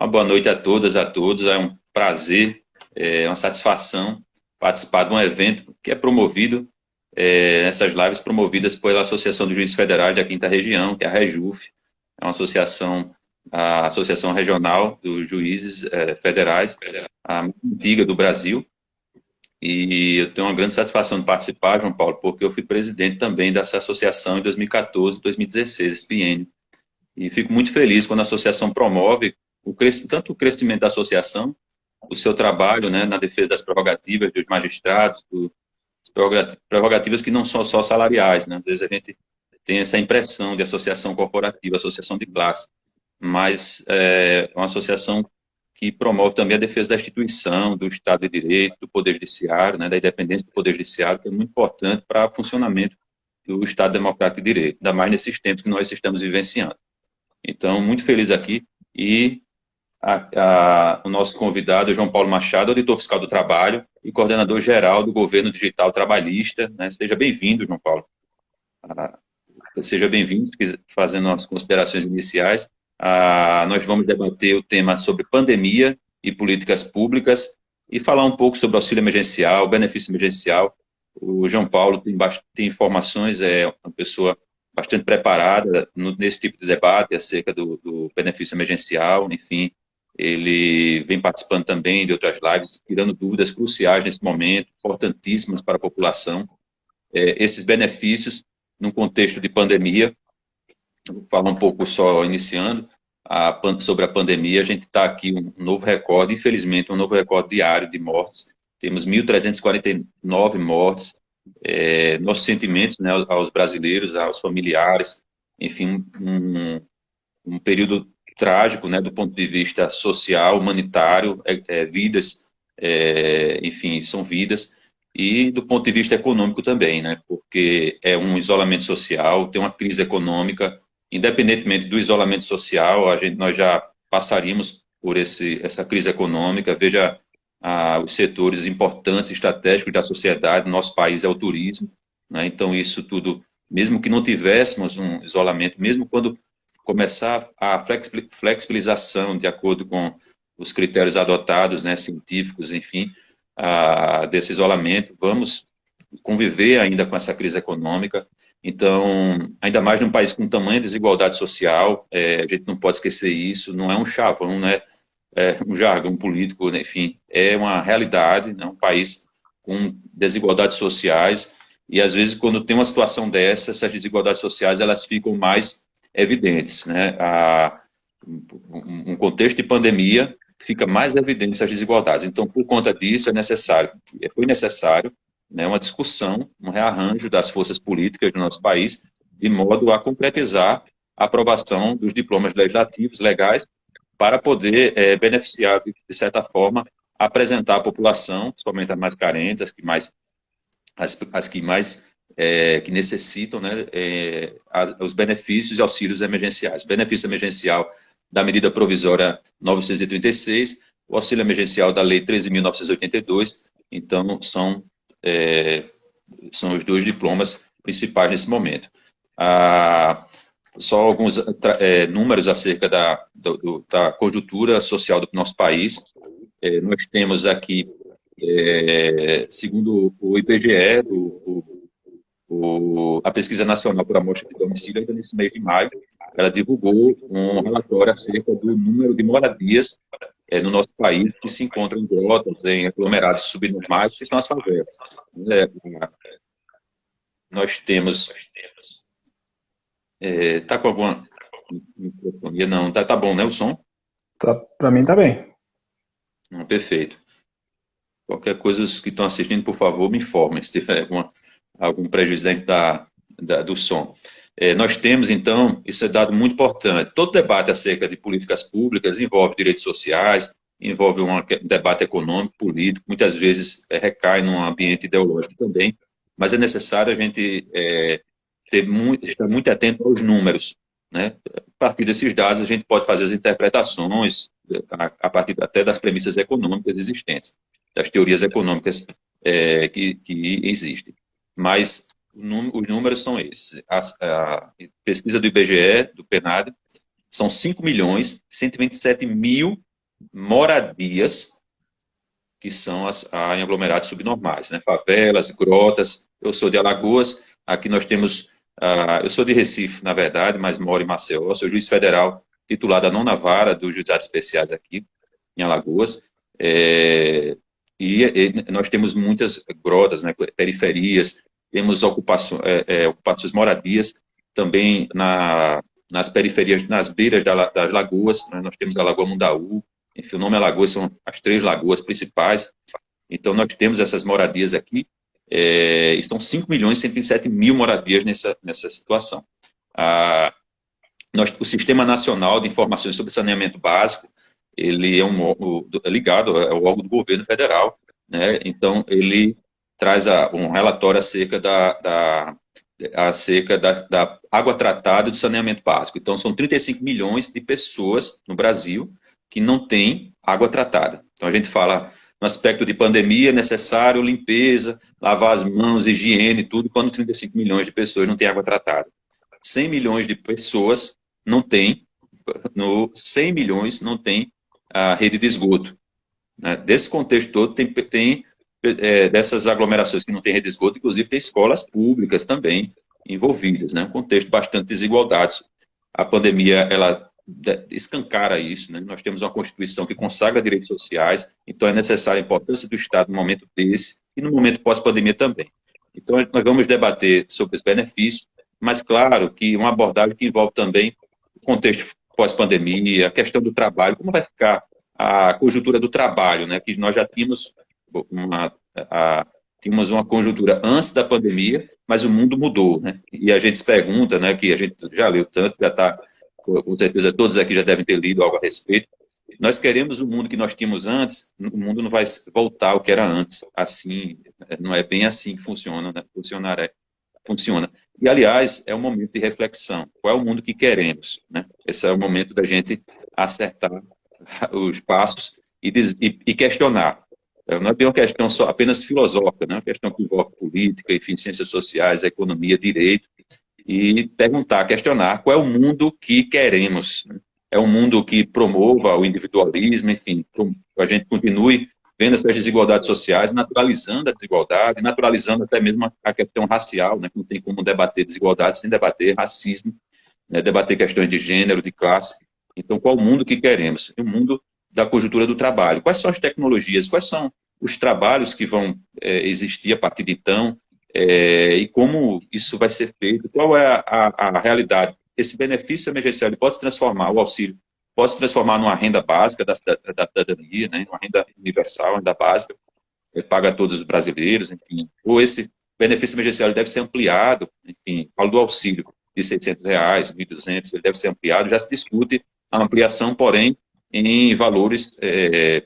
Uma boa noite a todas, a todos. É um prazer, uma satisfação participar de um evento que é promovido, essas lives promovidas pela Associação dos Juízes Federais da Quinta Região, que é a REJUF. É uma associação, a Associação Regional dos Juízes Federais, a mais antiga do Brasil. E eu tenho uma grande satisfação de participar, João Paulo, porque eu fui presidente também dessa associação em 2014 e 2016, esse biênio. E fico muito feliz quando a associação promove tanto o crescimento da associação, o seu trabalho, né, na defesa das prerrogativas dos magistrados, prerrogativas que não são só salariais, né? Às vezes a gente tem essa impressão de associação corporativa, associação de classe, mas é uma associação que promove também a defesa da instituição, do Estado de Direito, do Poder Judiciário, né, da independência do Poder Judiciário, que é muito importante para o funcionamento do Estado Democrático de Direito, ainda mais nesses tempos que nós estamos vivenciando. Então, muito feliz aqui. E o nosso convidado é João Paulo Machado, auditor fiscal do trabalho e coordenador geral do Governo Digital Trabalhista, né? Seja bem-vindo, João Paulo. Ah, seja bem-vindo, fazendo as considerações iniciais. Nós vamos debater o tema sobre pandemia e políticas públicas e falar um pouco sobre o auxílio emergencial, benefício emergencial. O João Paulo tem informações, é uma pessoa bastante preparada nesse tipo de debate acerca do benefício emergencial, enfim, ele vem participando também de outras lives, tirando dúvidas cruciais nesse momento, importantíssimas para a população. Esses benefícios, num contexto de pandemia, vou falar um pouco só iniciando, sobre a pandemia, a gente está aqui um novo recorde, infelizmente, um novo recorde diário de mortes. Temos 1.349 mortes. Nossos sentimentos, né, aos brasileiros, aos familiares, enfim, um período trágico, né, do ponto de vista social, humanitário, vidas, enfim, são vidas, e do ponto de vista econômico também, né, porque é um isolamento social, tem uma crise econômica, independentemente do isolamento social, nós já passaríamos por essa crise econômica. Veja os setores importantes, estratégicos da sociedade, no nosso país é o turismo, né, então isso tudo, mesmo que não tivéssemos um isolamento, mesmo quando começar a flexibilização de acordo com os critérios adotados, né, científicos, enfim, desse isolamento, vamos conviver ainda com essa crise econômica. Então, ainda mais num país com tamanha desigualdade social, a gente não pode esquecer isso, não é um chavão, né, um jargão político, né, enfim, é uma realidade, né, um país com desigualdades sociais, e às vezes quando tem uma situação dessa, essas desigualdades sociais, elas ficam mais evidentes, né? Um contexto de pandemia fica mais evidente essas desigualdades. Então, por conta disso, foi necessário, né, uma discussão, um rearranjo das forças políticas do nosso país, de modo a concretizar a aprovação dos diplomas legislativos legais para poder beneficiar, de certa forma, apresentar à população, principalmente as mais carentes, as que mais que necessitam, né, os benefícios e auxílios emergenciais. Benefício emergencial da medida provisória 936, o auxílio emergencial da lei 13.982, então são os dois diplomas principais nesse momento. Só alguns números acerca da conjuntura social do nosso país. Nós temos aqui, segundo o IBGE, a Pesquisa Nacional por Amostra de Domicílio, ainda nesse mês de maio, ela divulgou um relatório acerca do número de moradias no nosso país que se encontram em grotas, em aglomerados subnormais, que são as favelas. Nós temos... Está com alguma microfonia? Não, tá bom, né, o som? Tá, pra mim tá bem. Perfeito. Qualquer coisa, os que estão assistindo, por favor, me informem se tiver algum prejuízo dentro do som. Nós temos, então, isso é dado muito importante. Todo debate acerca de políticas públicas envolve direitos sociais, envolve um debate econômico, político, muitas vezes recai num ambiente ideológico também, mas é necessário a gente estar muito atento aos números, né? A partir desses dados, a gente pode fazer as interpretações a partir até das premissas econômicas existentes, das teorias econômicas que existem. Mas os números são esses. A pesquisa do IBGE, do PNAD, são 5.127.000 moradias que são em aglomerados subnormais, né? Favelas, grotas. Eu sou de Alagoas, aqui nós temos, eu sou de Recife, na verdade, mas moro em Maceió, sou juiz federal titular da 9ª Vara dos Juizados Especiais aqui em Alagoas, e nós temos muitas grotas, né, periferias, temos ocupações moradias também nas periferias, nas beiras das lagoas, né, nós temos a Lagoa Mundaú, enfim, o nome é Lagoas, são as 3 lagoas principais, então nós temos essas moradias aqui, estão 5.127.000 moradias nessa situação. O Sistema Nacional de Informações sobre Saneamento Básico, ele é ligado ao órgão do governo federal, né? Então ele traz um relatório acerca da água tratada e do saneamento básico. Então são 35 milhões de pessoas no Brasil que não têm água tratada. Então a gente fala no aspecto de pandemia, é necessário limpeza, lavar as mãos, higiene, tudo, quando 35 milhões de pessoas não têm água tratada. 100 milhões de pessoas não têm, 100 milhões não têm a rede de esgoto. Né? Desse contexto todo, tem dessas aglomerações que não têm rede de esgoto, inclusive tem escolas públicas também envolvidas, né? Um contexto bastante de desigualdades. A pandemia, ela escancara isso, né? Nós temos uma Constituição que consagra direitos sociais, então é necessária a importância do Estado no momento desse e no momento pós-pandemia também. Então, nós vamos debater sobre os benefícios, mas claro que uma abordagem que envolve também o contexto pós-pandemia, a questão do trabalho, como vai ficar a conjuntura do trabalho, né? Que nós já tínhamos uma conjuntura antes da pandemia, mas o mundo mudou, né? E a gente se pergunta, né, que a gente já leu tanto, já está, com certeza todos aqui já devem ter lido algo a respeito. Nós queremos o mundo que nós tínhamos antes, o mundo não vai voltar ao que era antes. Assim, não é bem assim que funciona, né? Funciona. E, aliás, é um momento de reflexão. Qual é o mundo que queremos, né? Esse é o momento da gente acertar os passos e questionar. Não é bem uma questão só apenas filosófica, né? É uma questão que envolve política, enfim, ciências sociais, economia, direito, e perguntar, questionar qual é o mundo que queremos, né? É um mundo que promova o individualismo, enfim, a gente continue vendo essas desigualdades sociais, naturalizando a desigualdade, naturalizando até mesmo a questão racial, né? Não tem como debater desigualdade sem debater racismo, né? Debater questões de gênero, de classe. Então, qual o mundo que queremos? O mundo da conjuntura do trabalho. Quais são as tecnologias? Quais são os trabalhos que vão existir a partir de então? E como isso vai ser feito? Qual é a realidade? Esse benefício emergencial pode se transformar, o auxílio, pode se transformar numa renda básica da cidadania, né? Uma renda universal, renda básica, paga a todos os brasileiros, enfim. Ou esse benefício emergencial deve ser ampliado, enfim, falo do auxílio de R$600, 1.200, ele deve ser ampliado, já se discute a ampliação, porém, em valores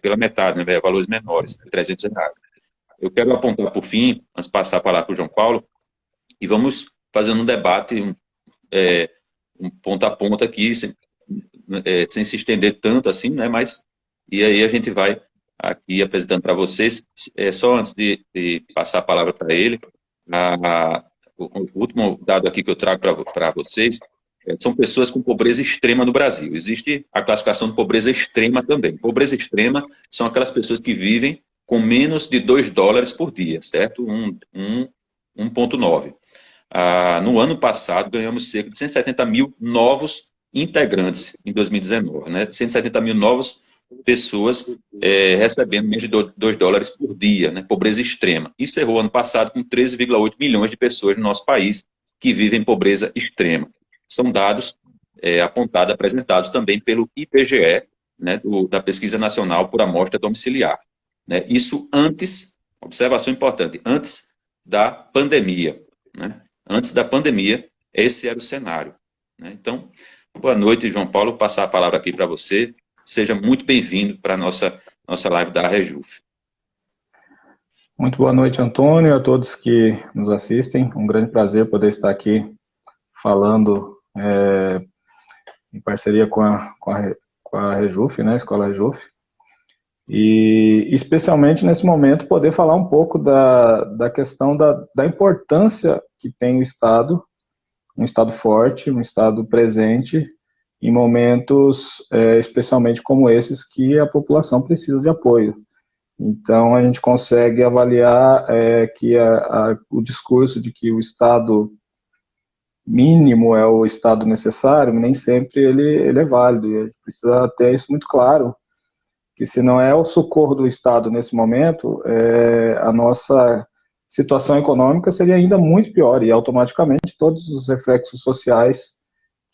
pela metade, né? Valores menores, R$300. Eu quero apontar, por fim, antes de passar a palavra para o João Paulo, e vamos fazendo um debate, um ponto a ponto aqui, sem se estender tanto assim, né? Mas, e aí a gente vai aqui apresentando para vocês, só antes de passar a palavra para ele, o último dado aqui que eu trago para vocês, são pessoas com pobreza extrema no Brasil. Existe a classificação de pobreza extrema também. Pobreza extrema são aquelas pessoas que vivem com menos de $2 por dia, certo? 1,9. No ano passado, ganhamos cerca de 170 mil novos integrantes em 2019, né? 170 mil novas pessoas recebendo menos de $2 por dia, né? Pobreza extrema. Encerrou ano passado com 13,8 milhões de pessoas no nosso país que vivem em pobreza extrema. São dados apresentados também pelo IBGE, né, da Pesquisa Nacional por Amostra Domiciliar. Né? Isso antes, observação importante, antes da pandemia. Né? Antes da pandemia, esse era o cenário. Né? Então, boa noite, João Paulo, passar a palavra aqui para você. Seja muito bem-vindo para a nossa live da Rejuf. Muito boa noite, Antônio, a todos que nos assistem. Um grande prazer poder estar aqui falando em parceria com a Rejuf, né, Escola Rejuf, e especialmente nesse momento poder falar um pouco da questão da importância que tem o Estado, um Estado forte, um Estado presente em momentos, especialmente como esses, que a população precisa de apoio. Então, a gente consegue avaliar que o discurso de que o Estado mínimo é o Estado necessário, nem sempre ele é válido. E a gente precisa ter isso muito claro, que se não é o socorro do Estado nesse momento, a nossa situação econômica seria ainda muito pior, e automaticamente todos os reflexos sociais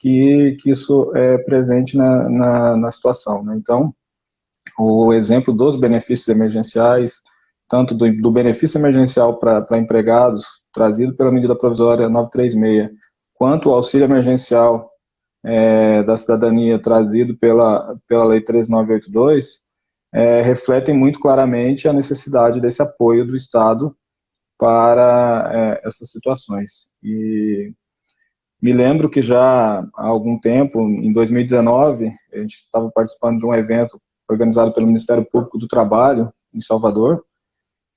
que isso é presente na situação, né? Então, o exemplo dos benefícios emergenciais, tanto do benefício emergencial para empregados, trazido pela medida provisória 936, quanto o auxílio emergencial da cidadania, trazido pela Lei 13982, refletem muito claramente a necessidade desse apoio do Estado para essas situações. E me lembro que já há algum tempo, em 2019, a gente estava participando de um evento organizado pelo Ministério Público do Trabalho, em Salvador,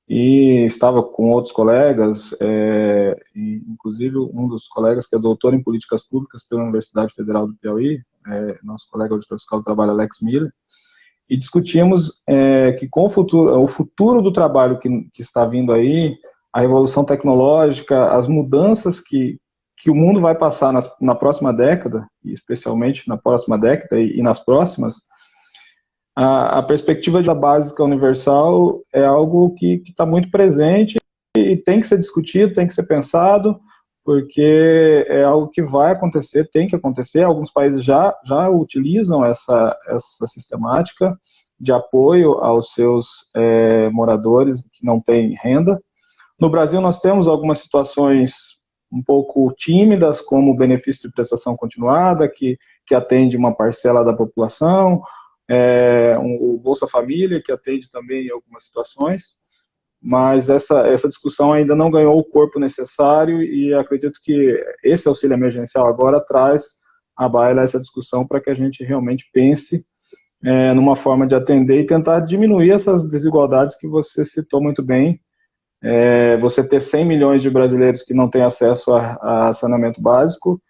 e estava com outros colegas, inclusive um dos colegas que é doutor em políticas públicas pela Universidade Federal do Piauí, nosso colega auditor fiscal do trabalho, Alex Miller, e discutimos que com o futuro do trabalho que está vindo aí, a revolução tecnológica, as mudanças que o mundo vai passar na próxima década, e especialmente na próxima década e nas próximas, a perspectiva da básica universal é algo que está muito presente e tem que ser discutido, tem que ser pensado, porque é algo que vai acontecer, tem que acontecer. Alguns países já utilizam essa sistemática de apoio aos seus moradores que não têm renda. No Brasil, nós temos algumas situações um pouco tímidas, como o benefício de prestação continuada, que atende uma parcela da população, o Bolsa Família, que atende também em algumas situações, mas essa discussão ainda não ganhou o corpo necessário e acredito que esse auxílio emergencial agora traz à baila essa discussão para que a gente realmente pense numa forma de atender e tentar diminuir essas desigualdades que você citou muito bem. Você ter 100 milhões de brasileiros que não têm acesso a saneamento básico,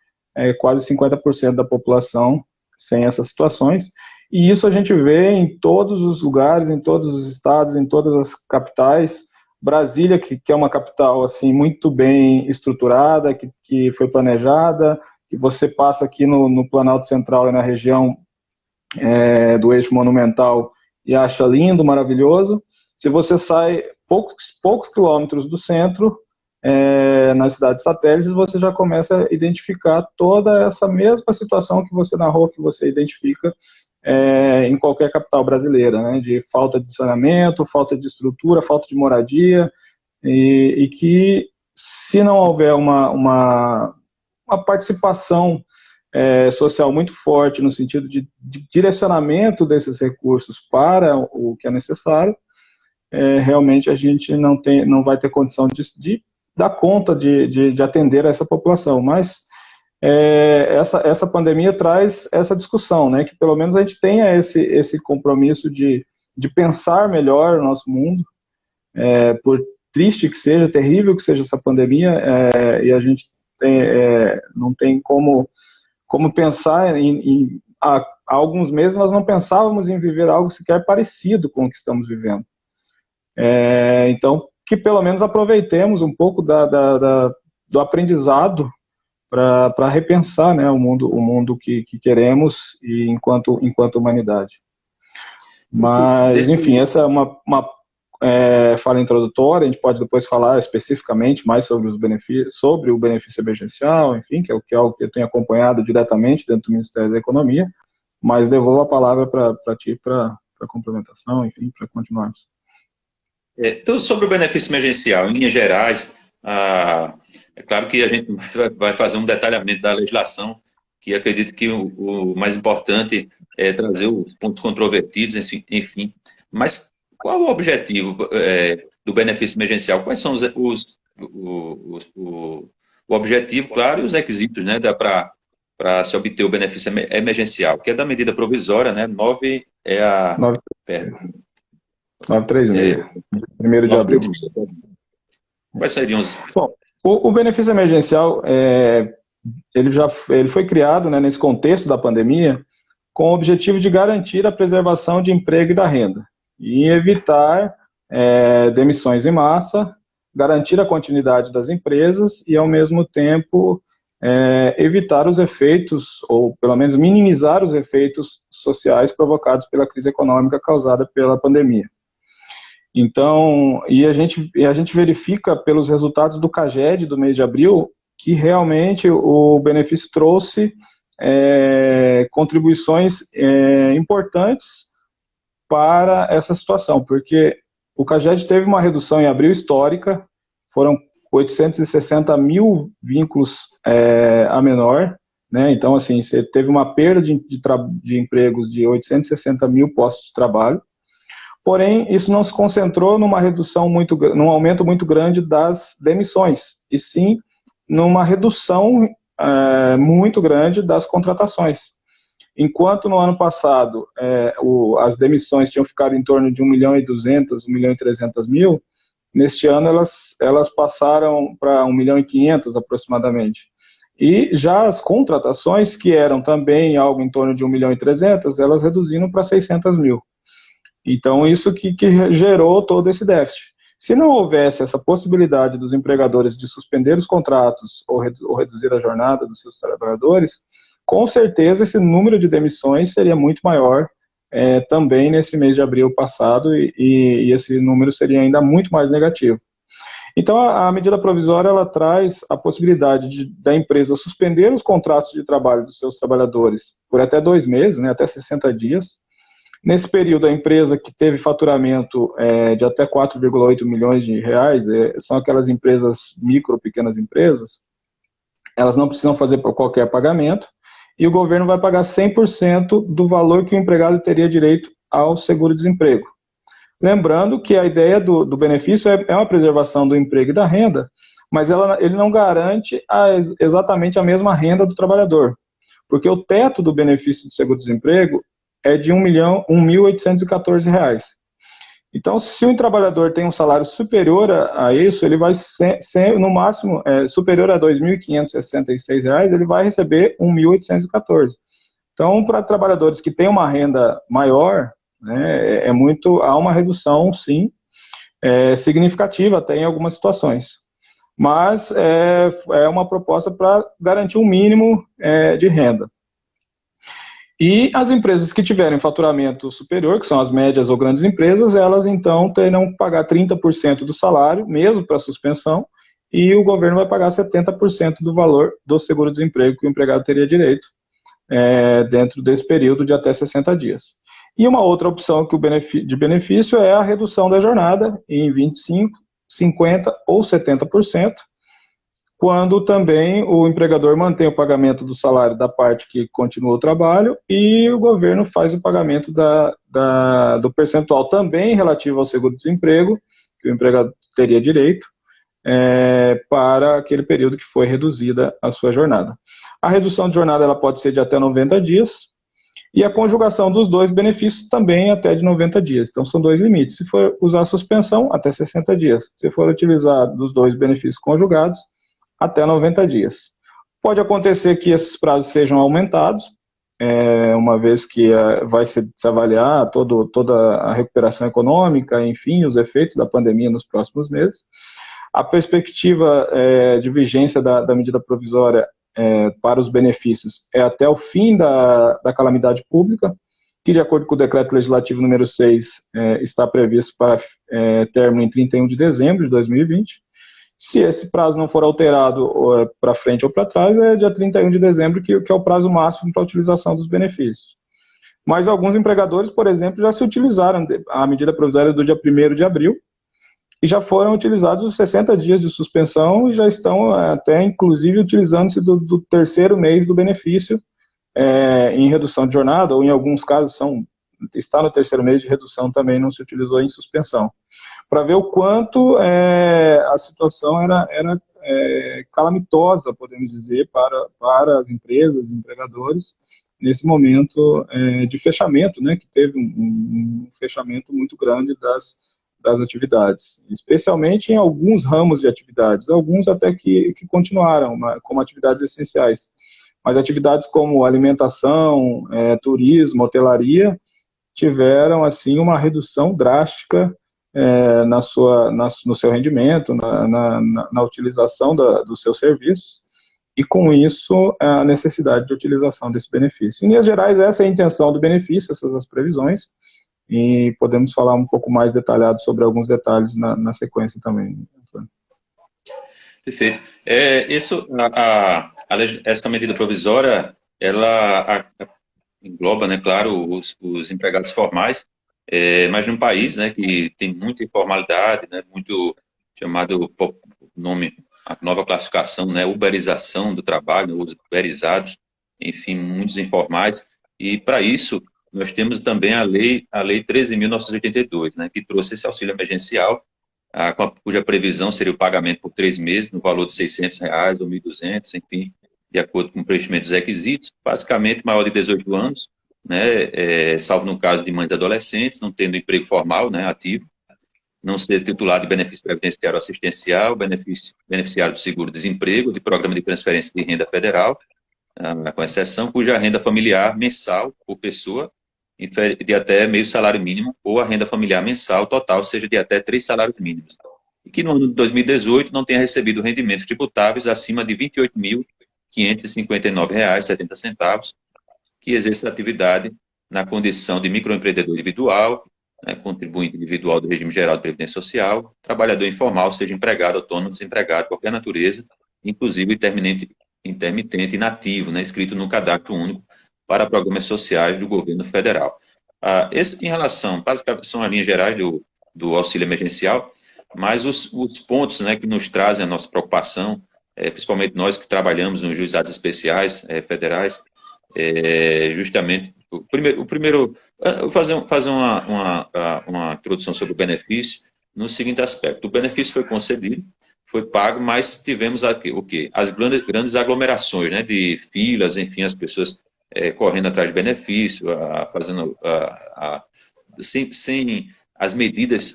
quase 50% da população sem essas situações. E isso a gente vê em todos os lugares, em todos os estados, em todas as capitais. Brasília, que é uma capital assim muito bem estruturada, que foi planejada, que você passa aqui no Planalto Central e na região do eixo monumental e acha lindo, maravilhoso. Se você sai poucos quilômetros do centro, nas cidades satélites, você já começa a identificar toda essa mesma situação que você narrou, que você identifica em qualquer capital brasileira, né, de falta de saneamento, falta de estrutura, falta de moradia, e que se não houver uma participação social muito forte no sentido de direcionamento desses recursos para o que é necessário, realmente a gente não vai ter condição de dar conta de atender a essa população, mas essa pandemia traz essa discussão, né, que pelo menos a gente tenha esse compromisso de pensar melhor o nosso mundo, por triste que seja, terrível que seja essa pandemia, e a gente não tem como pensar há alguns meses nós não pensávamos em viver algo sequer parecido com o que estamos vivendo. Então, que pelo menos aproveitemos um pouco do aprendizado para repensar, né, o mundo que queremos e enquanto humanidade. Mas, enfim, essa é uma fala introdutória. A gente pode depois falar especificamente mais sobre o benefício emergencial, enfim, que é algo que eu tenho acompanhado diretamente dentro do Ministério da Economia, mas devolvo a palavra para ti para complementação, enfim, para continuarmos. Então, sobre o benefício emergencial, em linhas gerais, é claro que a gente vai fazer um detalhamento da legislação, que acredito que o mais importante é trazer os pontos controvertidos, enfim. Mas qual o objetivo do benefício emergencial? Quais são o objetivo, claro, e os requisitos, né, para se obter o benefício emergencial, que é da medida provisória, né? 9 é a... 936, 1º de abril. Quais seriam os... Bom, o benefício emergencial, ele foi criado, né, nesse contexto da pandemia com o objetivo de garantir a preservação de emprego e da renda e evitar demissões em massa, garantir a continuidade das empresas e, ao mesmo tempo, evitar os efeitos, ou pelo menos minimizar os efeitos sociais provocados pela crise econômica causada pela pandemia. Então, a gente verifica pelos resultados do CAGED do mês de abril que realmente o benefício trouxe contribuições importantes para essa situação, porque o CAGED teve uma redução em abril histórica, foram 860 mil vínculos a menor, né? Então, assim, você teve uma perda de empregos de 860 mil postos de trabalho, porém, isso não se concentrou num aumento muito grande das demissões, e sim numa redução muito grande das contratações. Enquanto no ano passado as demissões tinham ficado em torno de 1.200.000, 1.300.000, neste ano elas passaram para 1.500.000 aproximadamente. E já as contratações, que eram também algo em torno de 1.300.000, elas reduziram para 600.000. Então, isso que gerou todo esse déficit. Se não houvesse essa possibilidade dos empregadores de suspender os contratos ou reduzir a jornada dos seus trabalhadores, com certeza esse número de demissões seria muito maior também nesse mês de abril passado e esse número seria ainda muito mais negativo. Então, a medida provisória ela traz a possibilidade da empresa suspender os contratos de trabalho dos seus trabalhadores por até 2 meses, né, até 60 dias. Nesse período, a empresa que teve faturamento de até 4,8 milhões de reais, são aquelas empresas pequenas empresas, elas não precisam fazer por qualquer pagamento, e o governo vai pagar 100% do valor que o empregado teria direito ao seguro-desemprego. Lembrando que a ideia do benefício é uma preservação do emprego e da renda, mas ele não garante exatamente a mesma renda do trabalhador, porque o teto do benefício do seguro-desemprego é de R$ 1.814. Então, se um trabalhador tem um salário superior a isso, ele vai ser no máximo, superior a R$ 2.566, ele vai receber R$ 1.814. Então, para trabalhadores que têm uma renda maior, né, há uma redução, sim, significativa até em algumas situações. Mas é uma proposta para garantir um mínimo de renda. E as empresas que tiverem faturamento superior, que são as médias ou grandes empresas, elas então terão que pagar 30% do salário, mesmo para suspensão, e o governo vai pagar 70% do valor do seguro-desemprego que o empregado teria direito dentro desse período de até 60 dias. E uma outra opção de benefício é a redução da jornada em 25%, 50% ou 70%, quando também o empregador mantém o pagamento do salário da parte que continua o trabalho e o governo faz o pagamento do percentual também relativo ao seguro-desemprego, que o empregado teria direito, para aquele período que foi reduzida a sua jornada. A redução de jornada ela pode ser de até 90 dias e a conjugação dos dois benefícios também até de 90 dias. Então, são 2 limites. Se for usar a suspensão, até 60 dias. Se for utilizar dos 2 benefícios conjugados, até 90 dias. Pode acontecer que esses prazos sejam aumentados, uma vez que vai se avaliar toda a recuperação econômica, enfim, os efeitos da pandemia nos próximos meses. A perspectiva de vigência da medida provisória para os benefícios é até o fim da calamidade pública, que, de acordo com o decreto legislativo número 6, está previsto para término em 31 de dezembro de 2020. Se esse prazo não for alterado para frente ou para trás, é dia 31 de dezembro, que é o prazo máximo para a utilização dos benefícios. Mas alguns empregadores, por exemplo, já se utilizaram a medida provisória do dia 1º de abril e já foram utilizados os 60 dias de suspensão e já estão até, inclusive, utilizando-se do 3º mês do benefício em redução de jornada, ou em alguns casos está no 3º mês de redução também, não se utilizou em suspensão, para ver o quanto a situação era calamitosa, podemos dizer, para as empresas, empregadores, nesse momento de fechamento, né, que teve um fechamento muito grande das atividades, especialmente em alguns ramos de atividades, alguns até que continuaram, né, como atividades essenciais. Mas atividades como alimentação, turismo, hotelaria, tiveram assim uma redução drástica no seu rendimento, na utilização dos seus serviços, e com isso a necessidade de utilização desse benefício. Em linhas gerais, essa é a intenção do benefício, essas as previsões, e podemos falar um pouco mais detalhado sobre alguns detalhes na sequência também, Antônio. Perfeito. Essa medida provisória, ela engloba, né, claro, os empregados formais, mas num país, né, que tem muita informalidade, né, muito chamado nome, a nova classificação, né, uberização do trabalho, os uberizados, enfim, muitos informais, e para isso nós temos também a lei 13.982, né, que trouxe esse auxílio emergencial, cuja previsão seria o pagamento por 3 meses, no valor de R$ 600 ou 1.200, enfim, de acordo com o preenchimento dos requisitos, basicamente maior de 18 anos, né, salvo no caso de mães e adolescentes, não tendo emprego formal, né, ativo, não ser titular de benefício previdenciário assistencial, beneficiário do seguro-desemprego, de programa de transferência de renda federal, com exceção, cuja renda familiar mensal por pessoa de até meio salário mínimo, ou a renda familiar mensal total seja de até 3 salários mínimos. E que no ano de 2018 não tenha recebido rendimentos tributáveis acima de R$ 28.559,70, que exerça atividade na condição de microempreendedor individual, né, contribuinte individual do regime geral de previdência social, trabalhador informal, seja empregado, autônomo, desempregado, qualquer natureza, inclusive intermitente inativo, né, inscrito no cadastro único para programas sociais do governo federal. Em relação, basicamente, são as linhas gerais do auxílio emergencial, mas os pontos, né, que nos trazem a nossa preocupação, principalmente nós que trabalhamos nos juizados especiais federais, justamente, o primeiro vou fazer uma introdução sobre o benefício no seguinte aspecto. O benefício foi concedido, foi pago, mas tivemos o quê? As grandes aglomerações, né, de filas, enfim, as pessoas correndo atrás de benefício, sem as medidas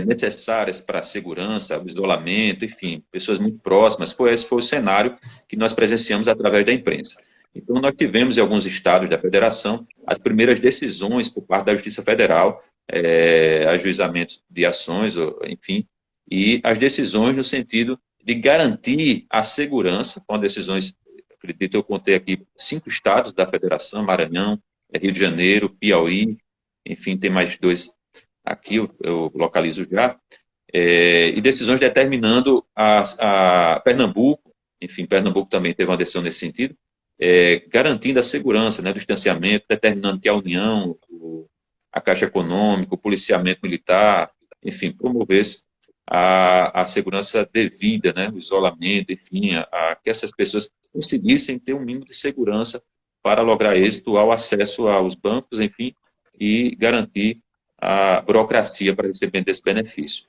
necessárias para a segurança, o isolamento, enfim, pessoas muito próximas. Esse foi o cenário que nós presenciamos através da imprensa. Então, nós tivemos em alguns estados da federação as primeiras decisões por parte da Justiça Federal, ajuizamentos de ações, enfim, e as decisões no sentido de garantir a segurança, com decisões, acredito, eu contei aqui 5 estados da federação, Maranhão, Rio de Janeiro, Piauí, enfim, tem mais 2 aqui, eu localizo já, e decisões determinando a Pernambuco, enfim, Pernambuco também teve uma decisão nesse sentido, garantindo a segurança, né, do distanciamento, determinando que a União, a Caixa Econômica, o policiamento militar, enfim, promovesse a segurança devida, né, o isolamento, enfim, que essas pessoas conseguissem ter um mínimo de segurança para lograr êxito ao acesso aos bancos, enfim, e garantir a burocracia para recebimento desse benefício.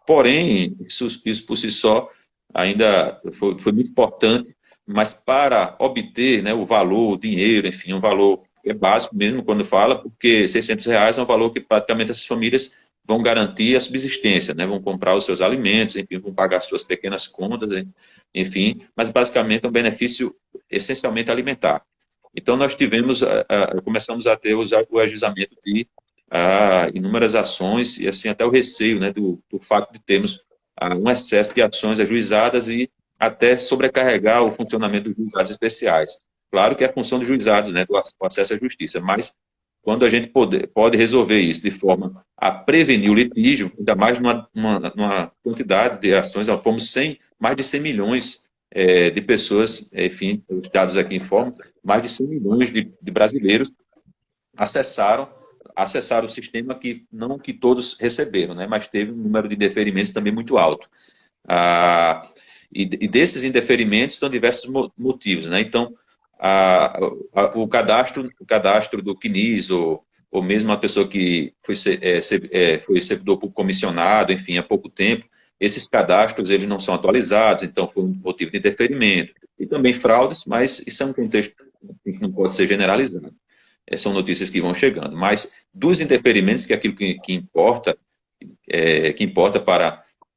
Porém, isso por si só ainda foi muito importante, mas para obter, né, o valor, o dinheiro, enfim, um valor básico mesmo quando fala, porque R$ 600 é um valor que praticamente essas famílias vão garantir a subsistência, né, vão comprar os seus alimentos, enfim, vão pagar as suas pequenas contas, enfim, mas basicamente é um benefício essencialmente alimentar. Então, nós começamos a ter o ajuizamento de inúmeras ações e, assim, até o receio, né, do fato de termos um excesso de ações ajuizadas e até sobrecarregar o funcionamento dos juizados especiais. Claro que é a função dos juizados, né, do acesso à justiça, mas quando a gente pode resolver isso de forma a prevenir o litígio, ainda mais numa quantidade de ações, fomos mais de 100 milhões de pessoas, enfim, os dados aqui informam, mais de 100 milhões de brasileiros acessaram o sistema, que não que todos receberam, né, mas teve um número de deferimentos também muito alto. E desses indeferimentos estão diversos motivos, né? Então, o cadastro do CNIS, ou mesmo a pessoa que foi servidor público comissionado, enfim, há pouco tempo, esses cadastros eles não são atualizados, então foi um motivo de deferimento. E também fraudes, mas isso é um contexto que não pode ser generalizado. são notícias que vão chegando. Mas dos interferimentos, que é aquilo que importa,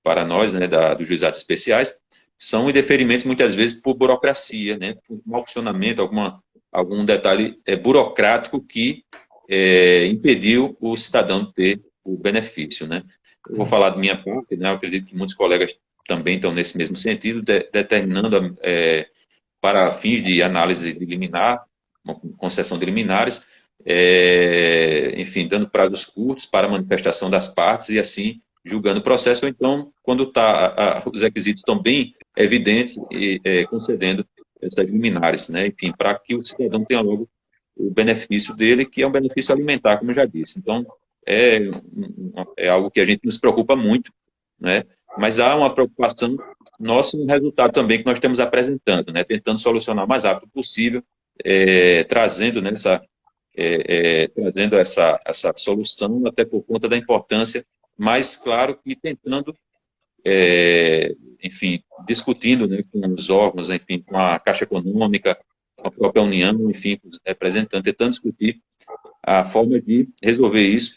para nós, né, dos juizados especiais, são indeferimentos muitas vezes por burocracia, né, por mau funcionamento, algum detalhe burocrático que impediu o cidadão de ter o benefício, né. Eu vou falar da minha parte, né, eu acredito que muitos colegas também estão nesse mesmo sentido, determinando para fins de análise de liminar, uma concessão de liminares, enfim, dando prazos curtos para a manifestação das partes e assim julgando o processo, ou então, quando os requisitos estão bem evidentes, concedendo essas liminares, né? Enfim, para que o cidadão tenha logo o benefício dele, que é um benefício alimentar, como eu já disse. Então, é algo que a gente nos preocupa muito, né? Mas há uma preocupação nossa no resultado também que nós estamos apresentando, né? Tentando solucionar o mais rápido possível, trazendo, né, trazendo essa solução, até por conta da importância, mas claro que tentando, enfim, discutindo, né, com os órgãos, enfim, com a Caixa Econômica, com a própria União, enfim, com os representantes, tentando discutir a forma de resolver isso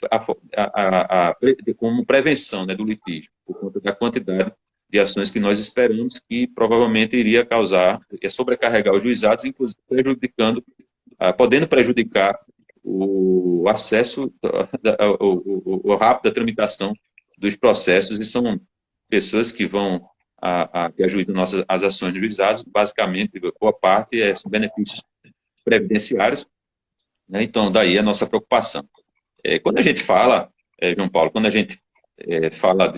como prevenção, né, do litígio, por conta da quantidade de ações que nós esperamos que provavelmente iria causar, sobrecarregar os juizados, inclusive podendo prejudicar o acesso, o rápido da tramitação dos processos, e são pessoas que vão que ajuizam as ações dos juizados, basicamente, boa parte são benefícios previdenciários, né? Então, daí a nossa preocupação. Quando a gente fala, João Paulo, quando a gente fala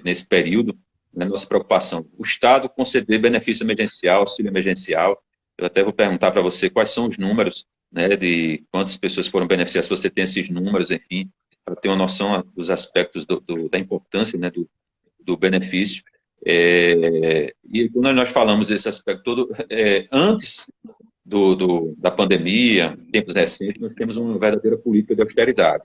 nesse período, né, nossa preocupação, o Estado conceder benefício emergencial, auxílio emergencial, eu até vou perguntar para você quais são os números, né, de quantas pessoas foram beneficiadas, se você tem esses números, enfim, para ter uma noção dos aspectos da importância, né, do benefício. E quando nós falamos desse aspecto todo, antes da pandemia, tempos recentes, nós temos uma verdadeira política de austeridade.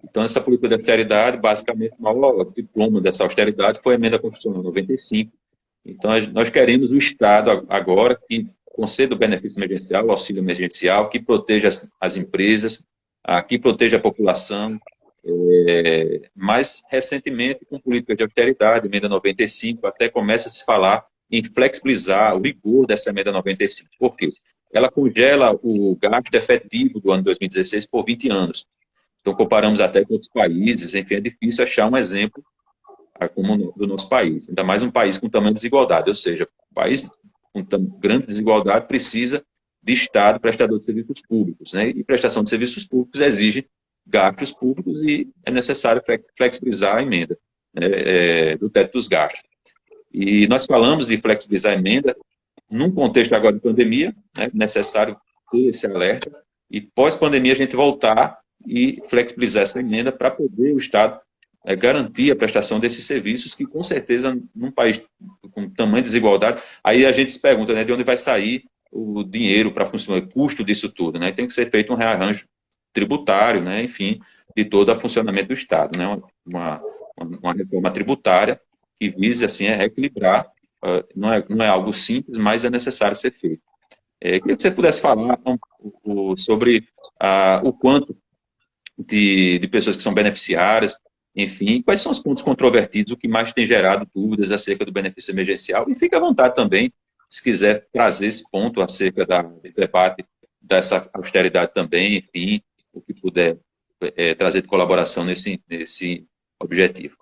Então, essa política de austeridade, basicamente, o maior diploma dessa austeridade foi a Emenda Constitucional 95. Então, nós queremos o Estado agora que conceda o benefício emergencial, o auxílio emergencial, que proteja as empresas, que proteja a população. Mas, recentemente, com política de austeridade, Emenda 95, até começa a se falar em flexibilizar o rigor dessa Emenda 95. Por quê? Ela congela o gasto efetivo do ano 2016 por 20 anos. Então, comparamos até com outros países, enfim, é difícil achar um exemplo como do nosso país. Ainda mais um país com tamanha desigualdade, ou seja, um país com grande desigualdade precisa de Estado prestador de serviços públicos, né? E prestação de serviços públicos exige gastos públicos e é necessário flexibilizar a emenda, né, do teto dos gastos. E nós falamos de flexibilizar a emenda num contexto agora de pandemia, né, necessário ter esse alerta, e pós-pandemia a gente voltar e flexibilizar essa emenda para poder o Estado garantir a prestação desses serviços, que com certeza, num país com tamanha desigualdade, aí a gente se pergunta, né, de onde vai sair o dinheiro para funcionar, o custo disso tudo, né? Tem que ser feito um rearranjo tributário, né, enfim, de todo o funcionamento do Estado, né? Uma reforma tributária que vise, assim, reequilibrar, não é algo simples, mas é necessário ser feito. Queria que você pudesse falar sobre o quanto de pessoas que são beneficiárias, enfim, quais são os pontos controvertidos, o que mais tem gerado dúvidas acerca do benefício emergencial, e fique à vontade também, se quiser trazer esse ponto acerca do debate dessa austeridade também, enfim, o que puder trazer de colaboração nesse objetivo.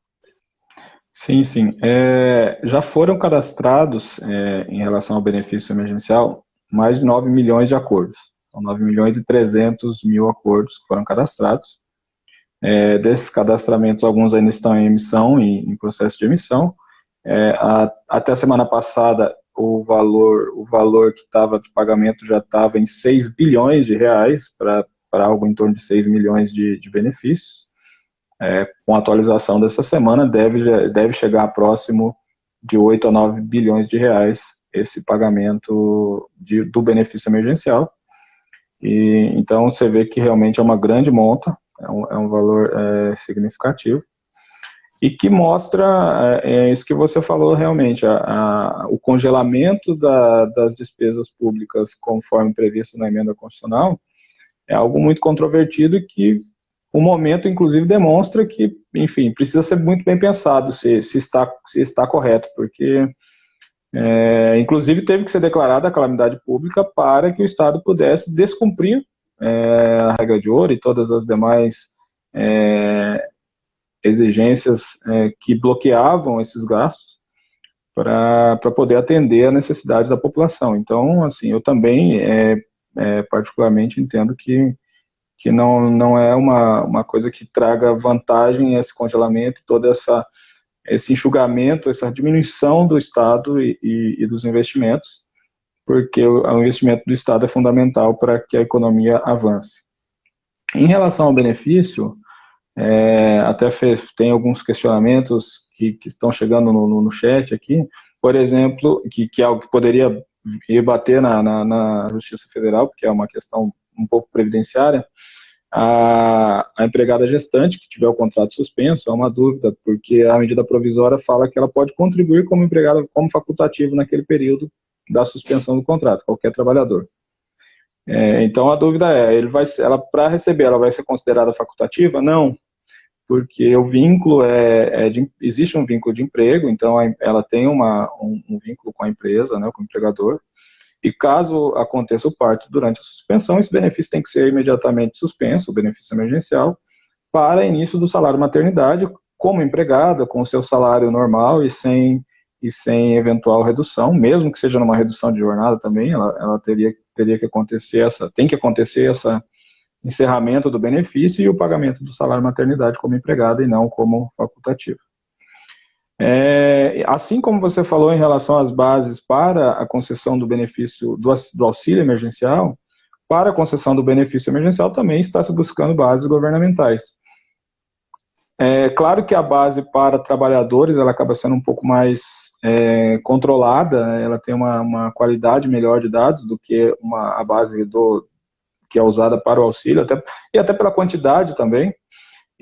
Sim, sim. Já foram cadastrados, em relação ao benefício emergencial, mais de 9 milhões de acordos. São 9 milhões e 300 mil acordos que foram cadastrados. Desses cadastramentos, alguns ainda estão em emissão, em processo de emissão. Até a semana passada, o valor que estava de pagamento já estava em 6 bilhões de reais, para algo em torno de 6 milhões de benefícios. Com a atualização dessa semana, deve chegar próximo de 8 a 9 bilhões de reais esse pagamento do benefício emergencial. E então você vê que realmente é uma grande monta, é um valor significativo, e que mostra isso que você falou realmente, o congelamento das despesas públicas conforme previsto na emenda constitucional, é algo muito controvertido e que o momento, inclusive, demonstra que, enfim, precisa ser muito bem pensado se está correto, porque, inclusive, teve que ser declarada a calamidade pública para que o Estado pudesse descumprir a regra de ouro e todas as demais exigências que bloqueavam esses gastos para poder atender a necessidade da população. Então, assim, eu também, particularmente, entendo que não é uma coisa que traga vantagem esse congelamento, todo esse enxugamento, essa diminuição do Estado e dos investimentos, porque o investimento do Estado é fundamental para que a economia avance. Em relação ao benefício, tem alguns questionamentos que estão chegando no chat aqui, por exemplo, que é algo que poderia ir bater na Justiça Federal, porque é uma questão um pouco previdenciária. A empregada gestante que tiver o contrato suspenso, é uma dúvida, porque a medida provisória fala que ela pode contribuir como empregada, como facultativo naquele período da suspensão do contrato, qualquer trabalhador. Então a dúvida ela para receber, ela vai ser considerada facultativa? Não, porque o vínculo existe um vínculo de emprego, então ela tem um vínculo com a empresa, né, com o empregador, e caso aconteça o parto durante a suspensão, esse benefício tem que ser imediatamente suspenso, o benefício emergencial, para início do salário maternidade, como empregada, com o seu salário normal e sem eventual redução, mesmo que seja numa redução de jornada também, ela teria que acontecer esse encerramento do benefício e o pagamento do salário maternidade como empregada e não como facultativo. Assim como você falou em relação às bases para a concessão do benefício do auxílio emergencial, para a concessão do benefício emergencial também está se buscando bases governamentais. Claro que a base para trabalhadores ela acaba sendo um pouco mais controlada, né? Ela tem uma qualidade melhor de dados do que a base que é usada para o auxílio, até pela quantidade também.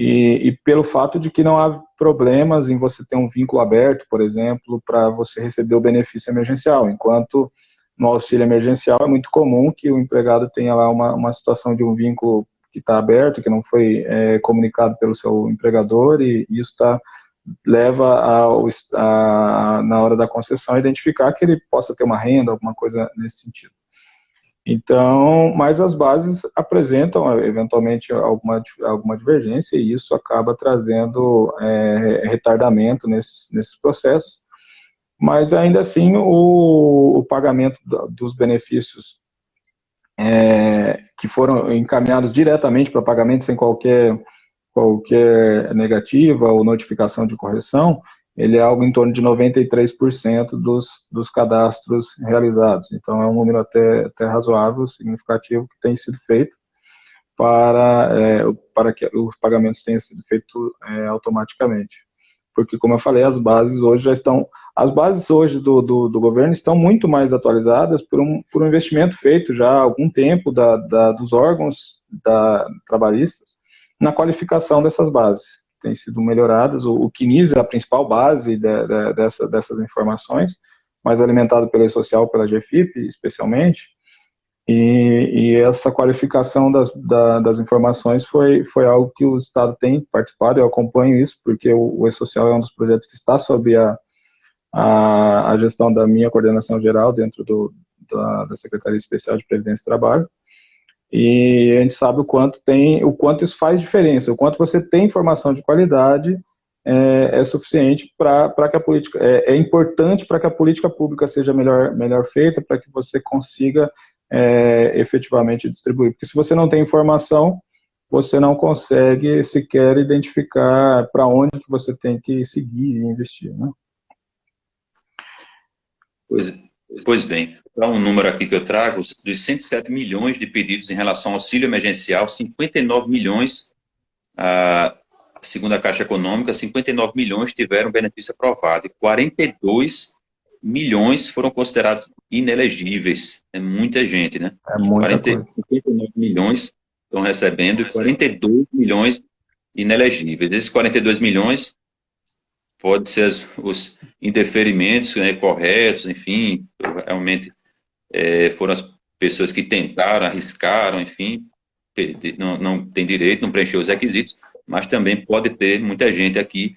E pelo fato de que não há problemas em você ter um vínculo aberto, por exemplo, para você receber o benefício emergencial, enquanto no auxílio emergencial é muito comum que o empregado tenha lá uma situação de um vínculo que está aberto, que não foi comunicado pelo seu empregador, e isso leva na hora da concessão a identificar que ele possa ter uma renda, alguma coisa nesse sentido. Então, mas as bases apresentam eventualmente alguma divergência e isso acaba trazendo retardamento nesses processos, mas ainda assim o pagamento dos benefícios que foram encaminhados diretamente para pagamento sem qualquer negativa ou notificação de correção, ele é algo em torno de 93% dos cadastros realizados. Então, é um número até razoável, significativo, que tem sido feito para que os pagamentos tenham sido feitos automaticamente. Porque, como eu falei, as bases hoje do governo estão muito mais atualizadas por um investimento feito já há algum tempo dos órgãos trabalhistas na qualificação dessas bases. Têm sido melhoradas. O CNIS é a principal base dessas informações, mas alimentado pela E-Social, pela GFIP, especialmente, e essa qualificação das informações foi algo que o Estado tem participado. Eu acompanho isso, porque o E-Social é um dos projetos que está sob a gestão da minha coordenação geral dentro da Secretaria Especial de Previdência e Trabalho, e a gente sabe o quanto isso faz diferença, o quanto você tem informação de qualidade é suficiente para que a política, é importante para que a política pública seja melhor feita, para que você consiga efetivamente distribuir, porque se você não tem informação, você não consegue sequer identificar para onde que você tem que seguir e investir, né? Pois bem, então, um número aqui que eu trago, dos 107 milhões de pedidos em relação ao auxílio emergencial, 59 milhões, segundo a Caixa Econômica, 59 milhões tiveram benefício aprovado e 42 milhões foram considerados inelegíveis. É muita gente, né? É muita coisa. 59 milhões estão recebendo e 42 milhões inelegíveis. Desses 42 milhões, pode ser os indeferimentos, né, corretos, enfim, realmente foram as pessoas que tentaram, arriscaram, enfim, não tem direito, não preencheu os requisitos, mas também pode ter muita gente aqui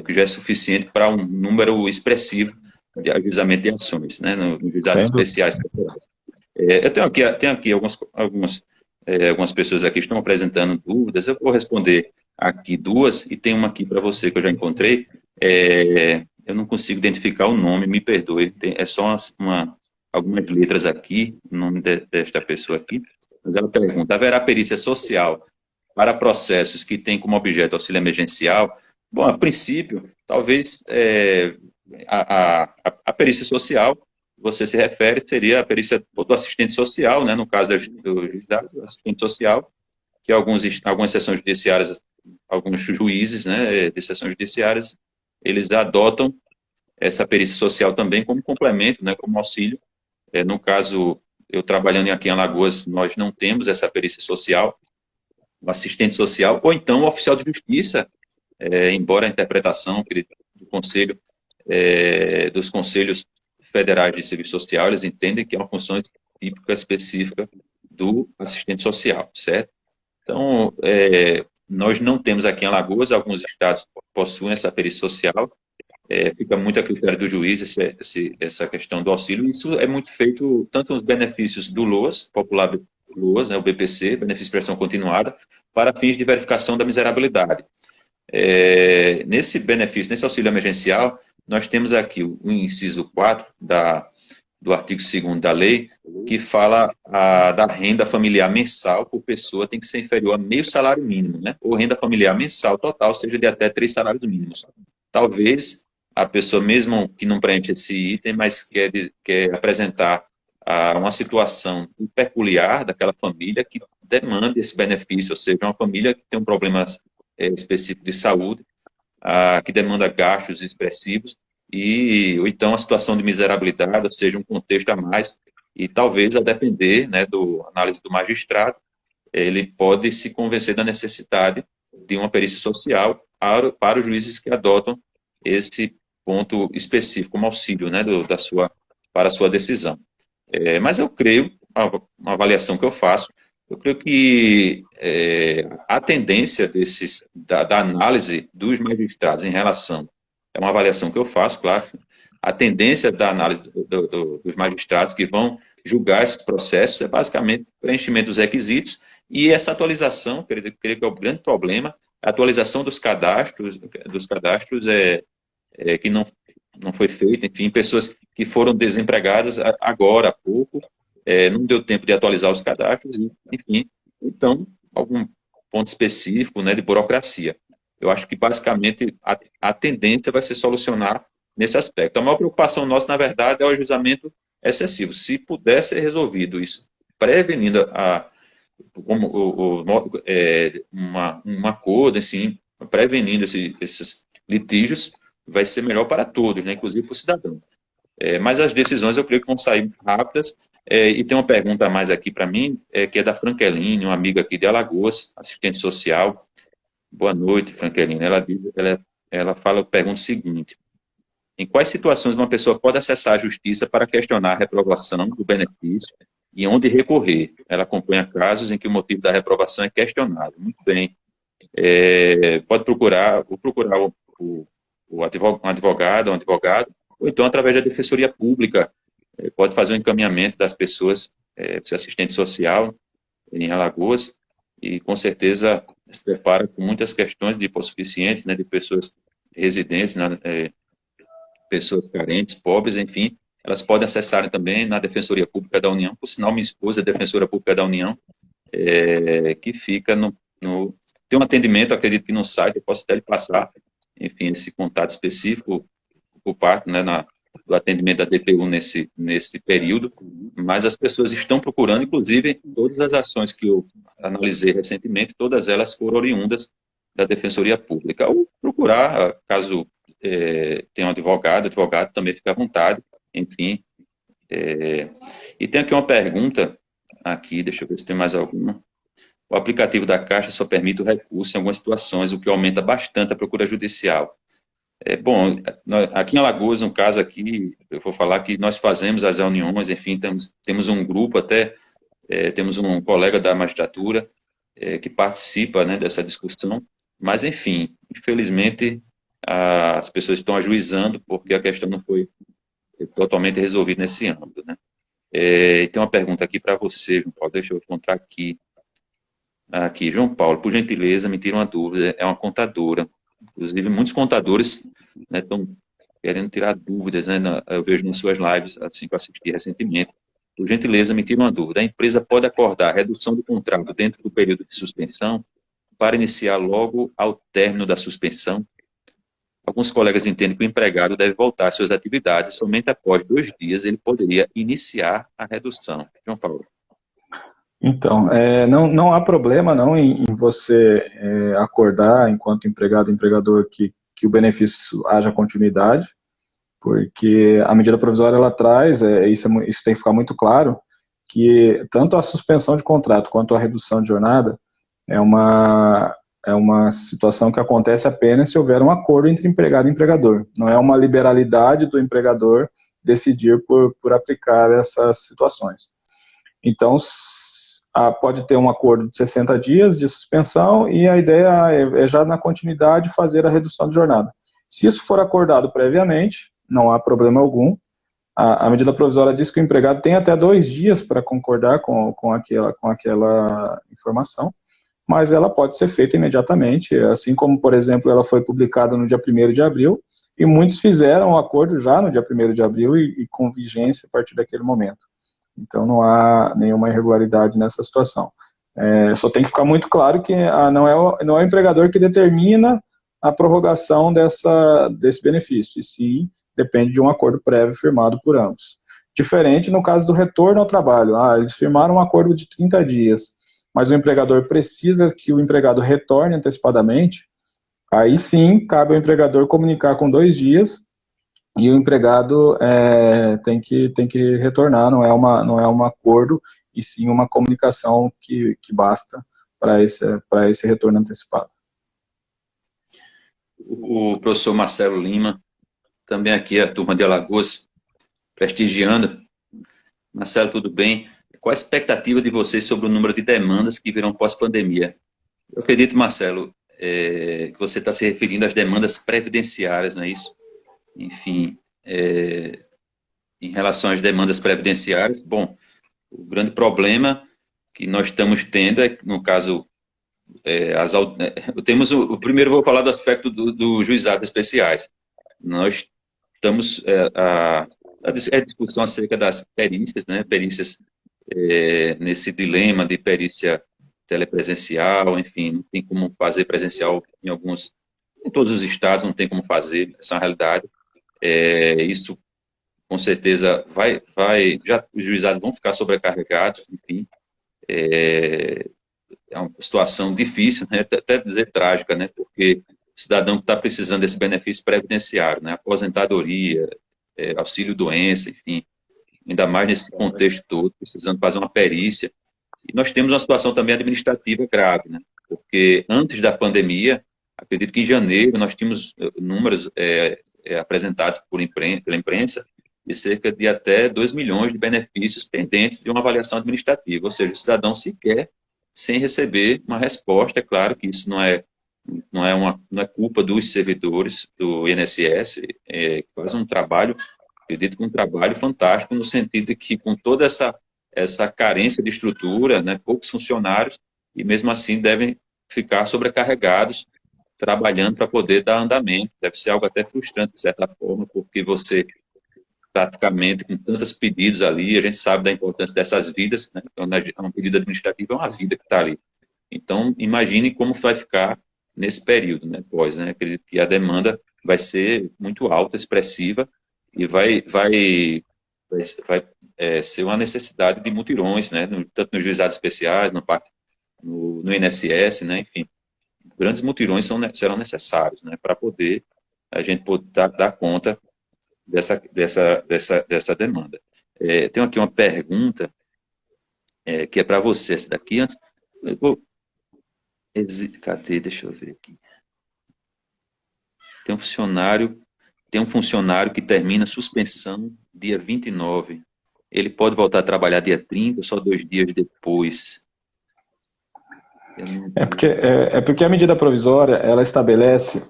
que já é suficiente para um número expressivo de ajuizamento de ações, né, nos juizados especiais. Eu tenho aqui algumas pessoas aqui que estão apresentando dúvidas, eu vou responder aqui duas, e tem uma aqui para você que eu já encontrei. Eu não consigo identificar o nome, me perdoe, é só algumas letras aqui, o nome desta pessoa aqui, mas ela pergunta: haverá perícia social para processos que têm como objeto auxílio emergencial? Bom, a princípio, talvez a perícia social, você se refere, seria a perícia do assistente social, né, no caso do assistente social, que algumas sessões judiciárias, alguns juízes, né, de sessões judiciárias, eles adotam essa perícia social também como complemento, né, como auxílio. No caso, eu trabalhando aqui em Alagoas, nós não temos essa perícia social, o assistente social, ou então o oficial de justiça, embora a interpretação do Conselho, dos Conselhos Federais de Serviço Social, eles entendem que é uma função típica, específica do assistente social, certo? Então, nós não temos aqui em Alagoas, alguns estados possuem essa perícia social, fica muito a critério do juiz essa questão do auxílio. Isso é muito feito, tanto os benefícios do LOAS, popular LOAS, né, o BPC, benefício de prestação continuada, para fins de verificação da miserabilidade. Nesse benefício, nesse auxílio emergencial, nós temos aqui o inciso 4 do artigo 2º da lei, que fala da renda familiar mensal por pessoa tem que ser inferior a meio salário mínimo, né? Ou renda familiar mensal total seja de até 3 salários mínimos. Talvez a pessoa, mesmo que não preenche esse item, mas quer apresentar uma situação peculiar daquela família que demande esse benefício, ou seja, uma família que tem um problema específico de saúde, que demanda gastos expressivos, ou então a situação de miserabilidade, ou seja, um contexto a mais, e talvez, a depender, né, da análise do magistrado, ele pode se convencer da necessidade de uma perícia social para os juízes que adotam esse ponto específico como auxílio, né, para a sua decisão. Mas eu creio, uma avaliação que eu faço, eu creio que a tendência da análise dos magistrados em relação, é uma avaliação que eu faço, claro, a tendência da análise dos magistrados que vão julgar esses processos é basicamente preenchimento dos requisitos e essa atualização, creio que é o grande problema, a atualização dos cadastros que não foi feita, enfim, pessoas que foram desempregadas agora há pouco, não deu tempo de atualizar os cadastros, enfim, então, algum ponto específico, né, de burocracia. Eu acho que, basicamente, a tendência vai ser solucionar nesse aspecto. A maior preocupação nossa, na verdade, é o ajuizamento excessivo. Se puder ser resolvido isso, prevenindo um acordo, assim, prevenindo esses litígios, vai ser melhor para todos, né, inclusive para o cidadão. Mas as decisões eu creio que vão sair rápidas. E tem uma pergunta a mais aqui para mim, que é da Franqueline, uma amiga aqui de Alagoas, assistente social. Boa noite, Franqueline. Ela pergunta o seguinte: em quais situações uma pessoa pode acessar a justiça para questionar a reprovação do benefício e onde recorrer? Ela acompanha casos em que o motivo da reprovação é questionado. Muito bem. Pode procurar um advogado, ou então através da Defensoria Pública, pode fazer um encaminhamento das pessoas, ser assistente social em Alagoas, e com certeza se depara com muitas questões de hipossuficientes, né, de pessoas residentes, pessoas carentes, pobres, enfim, elas podem acessar também na Defensoria Pública da União. Por sinal, minha esposa é Defensora Pública da União, que fica tem um atendimento, acredito que no site, eu posso até lhe passar, enfim, esse contato específico por parte, né, do atendimento da DPU nesse período, mas as pessoas estão procurando, inclusive, todas as ações que eu analisei recentemente, todas elas foram oriundas da Defensoria Pública. Ou procurar, caso tenha um advogado, o advogado também fica à vontade, enfim. E tem aqui uma pergunta, deixa eu ver se tem mais alguma. O aplicativo da Caixa só permite o recurso em algumas situações, o que aumenta bastante a procura judicial. Bom, aqui em Alagoas, no caso aqui, eu vou falar que nós fazemos as reuniões, enfim, temos um grupo até temos um colega da magistratura que participa, né, dessa discussão, mas, enfim, infelizmente, as pessoas estão ajuizando porque a questão não foi totalmente resolvida nesse âmbito, né? Tem uma pergunta aqui para você, João Paulo, deixa eu encontrar aqui. Aqui, João Paulo, por gentileza, me tira uma dúvida, é uma contadora. Inclusive, muitos contadores, né, estão querendo tirar dúvidas, né, eu vejo nas suas lives, assim que eu assisti recentemente. Por gentileza, me tira uma dúvida. A empresa pode acordar a redução do contrato dentro do período de suspensão para iniciar logo ao término da suspensão? Alguns colegas entendem que o empregado deve voltar às suas atividades e somente após 2 dias ele poderia iniciar a redução. João Paulo. Então, não há problema não em você acordar, enquanto empregado e empregador, que o benefício haja continuidade, porque a medida provisória ela traz, isso tem que ficar muito claro, que tanto a suspensão de contrato quanto a redução de jornada é uma situação que acontece apenas se houver um acordo entre empregado e empregador. Não é uma liberalidade do empregador decidir por aplicar essas situações. Então, pode ter um acordo de 60 dias de suspensão e a ideia é já na continuidade fazer a redução de jornada. Se isso for acordado previamente, não há problema algum. A medida provisória diz que o empregado tem até 2 dias para concordar com aquela informação, mas ela pode ser feita imediatamente, assim como, por exemplo, ela foi publicada no dia 1º de abril, e muitos fizeram o acordo já no dia 1º de abril e com vigência a partir daquele momento. Então, não há nenhuma irregularidade nessa situação. Só tem que ficar muito claro que não é o empregador que determina a prorrogação desse benefício, e sim depende de um acordo prévio firmado por ambos. Diferente no caso do retorno ao trabalho. Eles firmaram um acordo de 30 dias, mas o empregador precisa que o empregado retorne antecipadamente, aí sim cabe ao empregador comunicar com 2 dias, e o empregado tem que retornar, não é um acordo, e sim uma comunicação que basta para esse retorno antecipado. O professor Marcelo Lima, também aqui a turma de Alagoas, prestigiando. Marcelo, tudo bem? Qual a expectativa de vocês sobre o número de demandas que virão pós-pandemia? Eu acredito, Marcelo, que você está se referindo às demandas previdenciárias, não é isso? Enfim, em relação às demandas previdenciárias, bom, o grande problema que nós estamos tendo é, no caso, temos primeiro vou falar do aspecto do juizados especiais. Nós estamos a discussão acerca das perícias, né? Perícias nesse dilema de perícia telepresencial, enfim, não tem como fazer presencial em todos os estados não tem como fazer, essa é uma realidade. Isso com certeza já os juizados vão ficar sobrecarregados, enfim, é uma situação difícil, né, até dizer trágica, né, porque o cidadão que está precisando desse benefício previdenciário, né, aposentadoria, auxílio-doença, enfim, ainda mais nesse contexto todo, precisando fazer uma perícia. E nós temos uma situação também administrativa grave, né, porque antes da pandemia, acredito que em janeiro nós tínhamos números apresentados pela imprensa de cerca de até 2 milhões de benefícios pendentes de uma avaliação administrativa, ou seja, o cidadão sequer sem receber uma resposta. É claro que isso não é culpa dos servidores do INSS, faz um trabalho, acredito que um trabalho fantástico, no sentido de que com toda essa carência de estrutura, né, poucos funcionários, e mesmo assim devem ficar sobrecarregados, trabalhando para poder dar andamento. Deve ser algo até frustrante, de certa forma, porque você praticamente com tantos pedidos ali, a gente sabe da importância dessas vidas, né? Então, um pedido administrativo é uma vida que está ali. Então, imagine como vai ficar nesse período, né, pós, né? Acredito que a demanda vai ser muito alta, expressiva, e vai ser uma necessidade de mutirões, né? Tanto nos juizados especiais, no INSS, né? Enfim, grandes mutirões serão necessários, né? Para poder a gente poder dar conta dessa demanda. Tenho aqui uma pergunta que é para você, essa daqui. Antes, cadê? Deixa eu ver aqui. Tem um funcionário que termina suspensão dia 29. ele pode voltar a trabalhar dia 30 ou só 2 dias depois? É porque a medida provisória, ela estabelece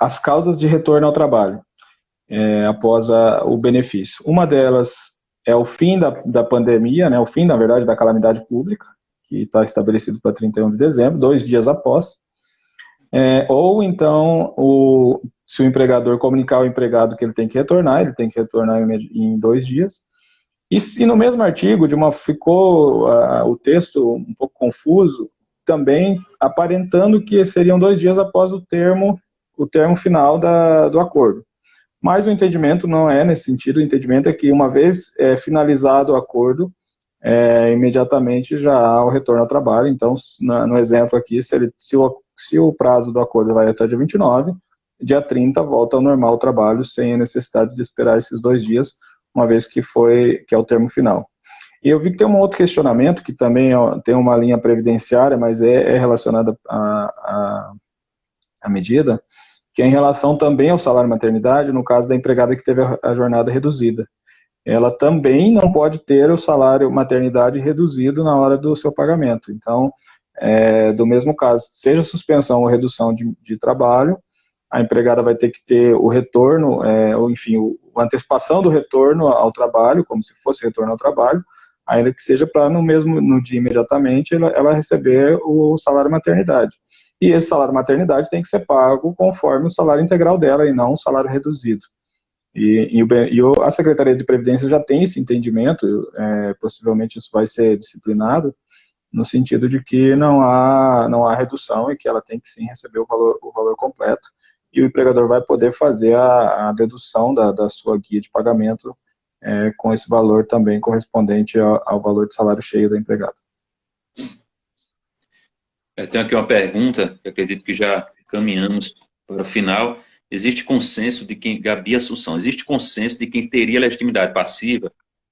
as causas de retorno ao trabalho, após o benefício. Uma delas é o fim da pandemia, né, o fim, na verdade, da calamidade pública, que está estabelecido para 31 de dezembro, 2 dias após. Ou então, se o empregador comunicar ao empregado que ele tem que retornar em 2 dias. E se no mesmo artigo ficou o texto um pouco confuso, também aparentando que seriam 2 dias após o termo final do acordo. Mas o entendimento não é nesse sentido, o entendimento é que uma vez finalizado o acordo, imediatamente já há o retorno ao trabalho. Então, no exemplo aqui, se o prazo do acordo vai até dia 29, dia 30 volta ao normal o trabalho, sem a necessidade de esperar esses 2 dias, uma vez que é o termo final. E eu vi que tem um outro questionamento, que também tem uma linha previdenciária, mas é relacionada à medida, que é em relação também ao salário maternidade, no caso da empregada que teve a jornada reduzida. Ela também não pode ter o salário maternidade reduzido na hora do seu pagamento. Então, do mesmo caso, seja suspensão ou redução de trabalho, a empregada vai ter que ter o retorno, ou enfim, a antecipação do retorno ao trabalho, como se fosse retorno ao trabalho, ainda que seja para no dia imediatamente ela receber o salário maternidade. E esse salário maternidade tem que ser pago conforme o salário integral dela e não o salário reduzido. A Secretaria de Previdência já tem esse entendimento, possivelmente isso vai ser disciplinado, no sentido de que não há redução e que ela tem que sim receber o valor completo, e o empregador vai poder fazer a dedução da sua guia de pagamento com esse valor também correspondente ao valor de salário cheio da empregada. Eu tenho aqui uma pergunta, que acredito que já caminhamos para o final. Existe consenso de quem, Gabi Assunção, existe consenso de quem teria legitimidade passiva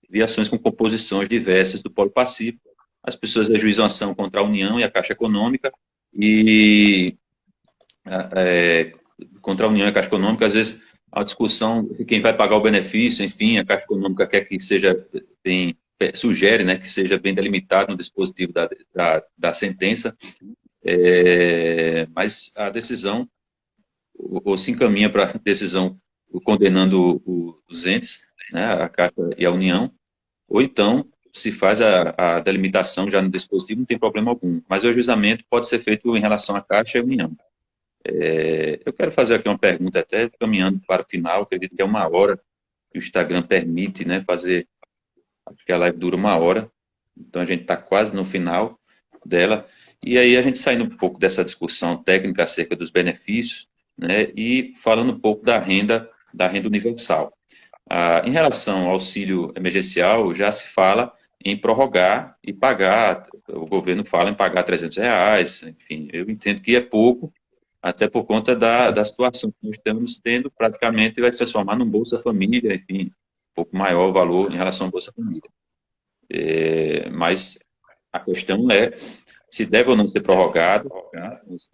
via ações com composições diversas do polo passivo. As pessoas ajuizam ação contra a União e a Caixa Econômica, e contra a União e a Caixa Econômica, às vezes, a discussão de quem vai pagar o benefício, enfim, a Caixa Econômica quer que seja bem, sugere, né, que seja bem delimitado no dispositivo da sentença, mas a decisão, ou se encaminha para a decisão condenando os entes, né, a Caixa e a União, ou então se faz a delimitação já no dispositivo, não tem problema algum, mas o ajuizamento pode ser feito em relação à Caixa e à União. Eu quero fazer aqui uma pergunta, até caminhando para o final, acredito que é 1 hora, que o Instagram permite, né, fazer, acho que a live dura 1 hora, então a gente está quase no final dela, e aí a gente saindo um pouco dessa discussão técnica acerca dos benefícios, né, e falando um pouco da renda universal. Em relação ao auxílio emergencial, já se fala em prorrogar e pagar, o governo fala em pagar R$300, enfim, eu entendo que é pouco, até por conta da situação que nós estamos tendo, praticamente vai se transformar num Bolsa Família, enfim, um pouco maior o valor em relação ao Bolsa Família. Mas a questão é se deve ou não ser prorrogado. Nós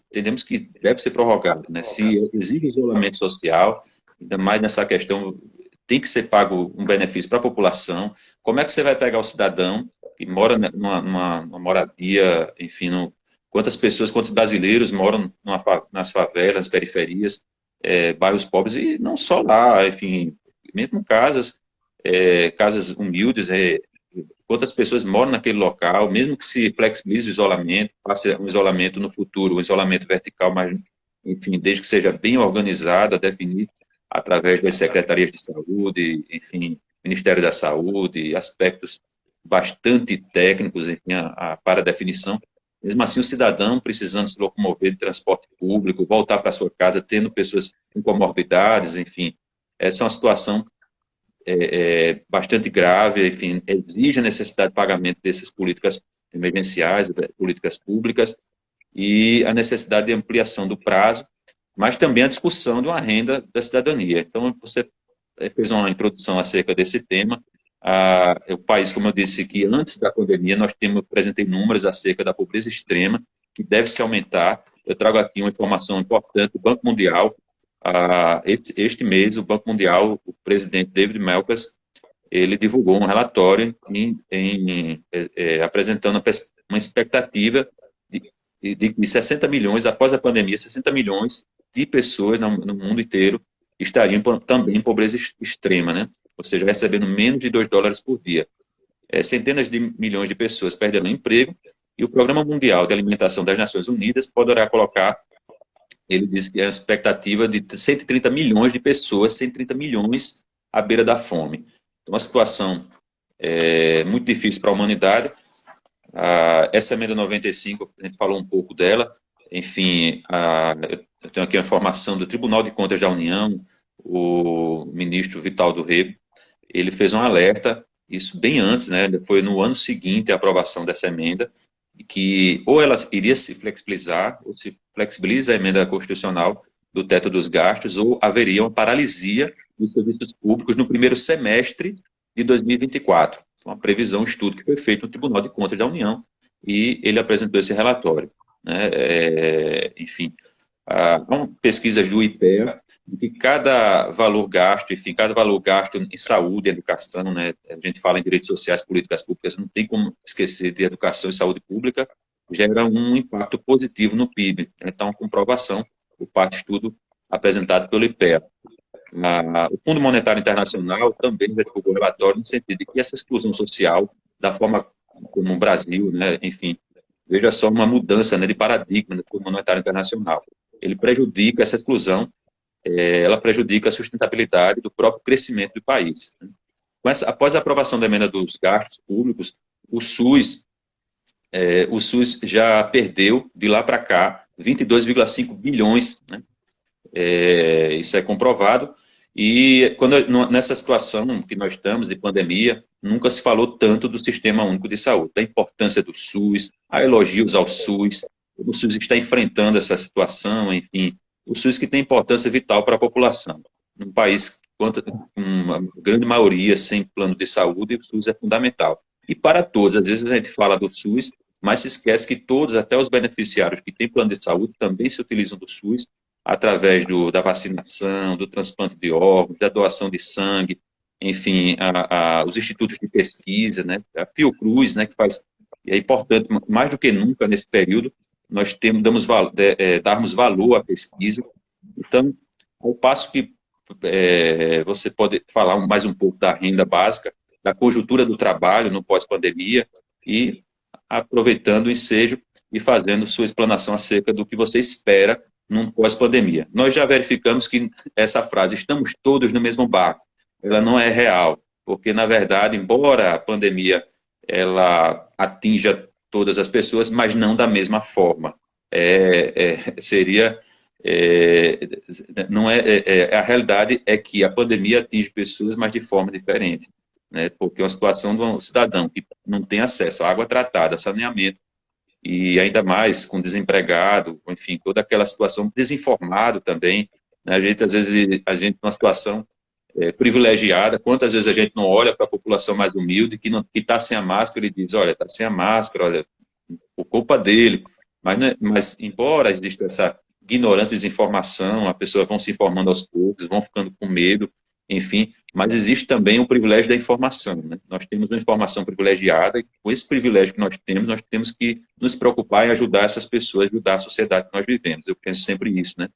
entendemos que deve ser prorrogado, né? Se exige isolamento social, ainda mais nessa questão, tem que ser pago um benefício para a população. Como é que você vai pegar o cidadão que mora numa moradia, enfim, quantos brasileiros moram nas favelas, nas periferias, bairros pobres, e não só lá, enfim, mesmo casas humildes, quantas pessoas moram naquele local, mesmo que se flexibilize o isolamento, passe um isolamento no futuro, um isolamento vertical, mas, enfim, desde que seja bem organizado, a definir através das secretarias de saúde, enfim, Ministério da Saúde, aspectos bastante técnicos, enfim, para a definição. Mesmo assim, o cidadão precisando se locomover de transporte público, voltar para sua casa, tendo pessoas com comorbidades, enfim, essa é uma situação bastante grave, enfim, exige a necessidade de pagamento dessas políticas emergenciais, políticas públicas, e a necessidade de ampliação do prazo, mas também a discussão de uma renda da cidadania. Então, você fez uma introdução acerca desse tema. O país, como eu disse, que antes da pandemia nós apresentei números acerca da pobreza extrema, que deve se aumentar. Eu trago aqui uma informação importante, o Banco Mundial, este mês, o Banco Mundial, o presidente David Malpass, ele divulgou um relatório apresentando uma expectativa de 60 milhões, após a pandemia, 60 milhões de pessoas no mundo inteiro estariam também em pobreza extrema, né? Ou seja, recebendo menos de $2 por dia. Centenas de milhões de pessoas perderão emprego, e o Programa Mundial de Alimentação das Nações Unidas poderá colocar, ele diz que é a expectativa de 130 milhões de pessoas, 130 milhões à beira da fome. Então, uma situação muito difícil para a humanidade. Essa emenda 95, a gente falou um pouco dela. Enfim, eu tenho aqui a informação do Tribunal de Contas da União, o ministro Vital do Rego, ele fez um alerta, isso bem antes, né? Foi no ano seguinte à aprovação dessa emenda, que ou ela iria se flexibilizar, ou se flexibiliza a emenda constitucional do teto dos gastos, ou haveria uma paralisia dos serviços públicos no primeiro semestre de 2024. Uma previsão, um estudo que foi feito no Tribunal de Contas da União, e ele apresentou esse relatório, né? Enfim, há pesquisas do IPEA, que cada valor gasto, enfim, cada valor gasto em saúde, educação, né? A gente fala em direitos sociais, políticas públicas, não tem como esquecer de educação e saúde pública, gera um impacto positivo no PIB. Então, a comprovação, o parte estudo apresentado pelo IPEA. O Fundo Monetário Internacional também divulgou um relatório no sentido de que essa exclusão social, da forma como o Brasil, né, enfim, veja só uma mudança, né, de paradigma do Fundo Monetário Internacional. Ele prejudica essa exclusão, ela prejudica a sustentabilidade do próprio crescimento do país. Após a aprovação da emenda dos gastos públicos, o SUS já perdeu, de lá para cá, 22,5 bilhões, né? Isso é comprovado, e nessa situação que nós estamos de pandemia, nunca se falou tanto do Sistema Único de Saúde, da importância do SUS, há elogios ao SUS, o SUS está enfrentando essa situação, enfim, o SUS que tem importância vital para a população. Num país com uma grande maioria sem plano de saúde, o SUS é fundamental. E para todos, às vezes a gente fala do SUS, mas se esquece que todos, até os beneficiários que têm plano de saúde, também se utilizam do SUS, através da vacinação, do transplante de órgãos, da doação de sangue, enfim, os institutos de pesquisa, né, a Fiocruz, né, que faz, e é importante, mais do que nunca nesse período, nós darmos valor à pesquisa. Então, ao passo que você pode falar mais um pouco da renda básica, da conjuntura do trabalho no pós-pandemia, e aproveitando o ensejo e fazendo sua explanação acerca do que você espera num pós-pandemia. Nós já verificamos que essa frase, estamos todos no mesmo barco, ela não é real, porque, na verdade, embora a pandemia ela atinja todas as pessoas, mas não da mesma forma. A realidade é que a pandemia atinge pessoas, mas de forma diferente, né? Porque é uma situação de um cidadão que não tem acesso à água tratada, saneamento, e ainda mais com desempregado, enfim, toda aquela situação, desinformado também, né? Às vezes, numa situação privilegiada, quantas vezes a gente não olha para a população mais humilde, que está sem a máscara, e diz, olha, está sem a máscara, olha, por culpa dele, mas embora exista essa ignorância, desinformação, a pessoa vão se informando aos poucos, vão ficando com medo, enfim, mas existe também o privilégio da informação, né? Nós temos uma informação privilegiada, e com esse privilégio que nós temos que nos preocupar em ajudar essas pessoas, ajudar a sociedade que nós vivemos. Eu penso sempre isso, né?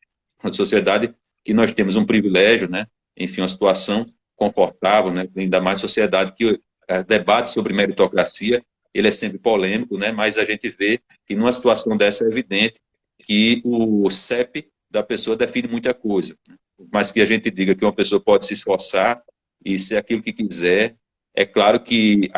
Uma sociedade que nós temos um privilégio, né? Enfim, uma situação confortável, né? Ainda mais sociedade que debate sobre meritocracia, ele é sempre polêmico, né? Mas a gente vê que numa situação dessa é evidente que o CEP da pessoa define muita coisa, né? Mas que a gente diga que uma pessoa pode se esforçar e ser aquilo que quiser, é claro que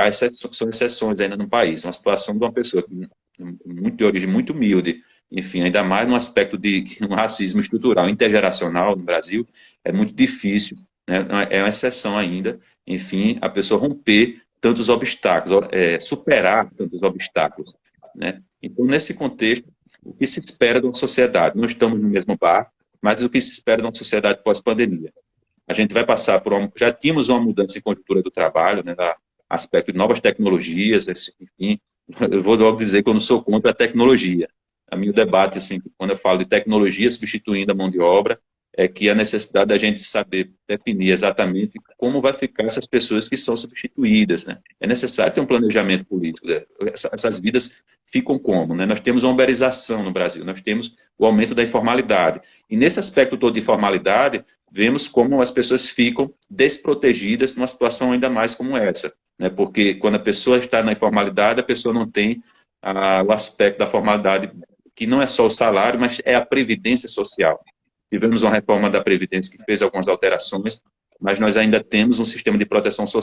são exceções ainda no país. Uma situação de uma pessoa de origem muito humilde, enfim, ainda mais no aspecto de um racismo estrutural, intergeracional no Brasil, é muito difícil, né? É uma exceção ainda, enfim, a pessoa romper tantos obstáculos, superar tantos obstáculos, né? Então, nesse contexto, o que se espera de uma sociedade? Não estamos no mesmo barco, mas o que se espera de uma sociedade pós-pandemia? A gente vai passar já tínhamos uma mudança em conjuntura do trabalho, né, aspecto de novas tecnologias, enfim, eu vou logo dizer que eu não sou contra a tecnologia. A meu debate, assim, quando eu falo de tecnologia substituindo a mão de obra, é que a necessidade da gente saber definir exatamente como vai ficar essas pessoas que são substituídas, né? É necessário ter um planejamento político, né? Essas vidas ficam como, né? Nós temos uma uberização no Brasil, nós temos o aumento da informalidade. E nesse aspecto todo de informalidade, vemos como as pessoas ficam desprotegidas numa situação ainda mais como essa, né? Porque quando a pessoa está na informalidade, a pessoa não tem o aspecto da formalidade, que não é só o salário, mas é a previdência social. Tivemos uma reforma da Previdência que fez algumas alterações, mas nós ainda temos um sistema de proteção social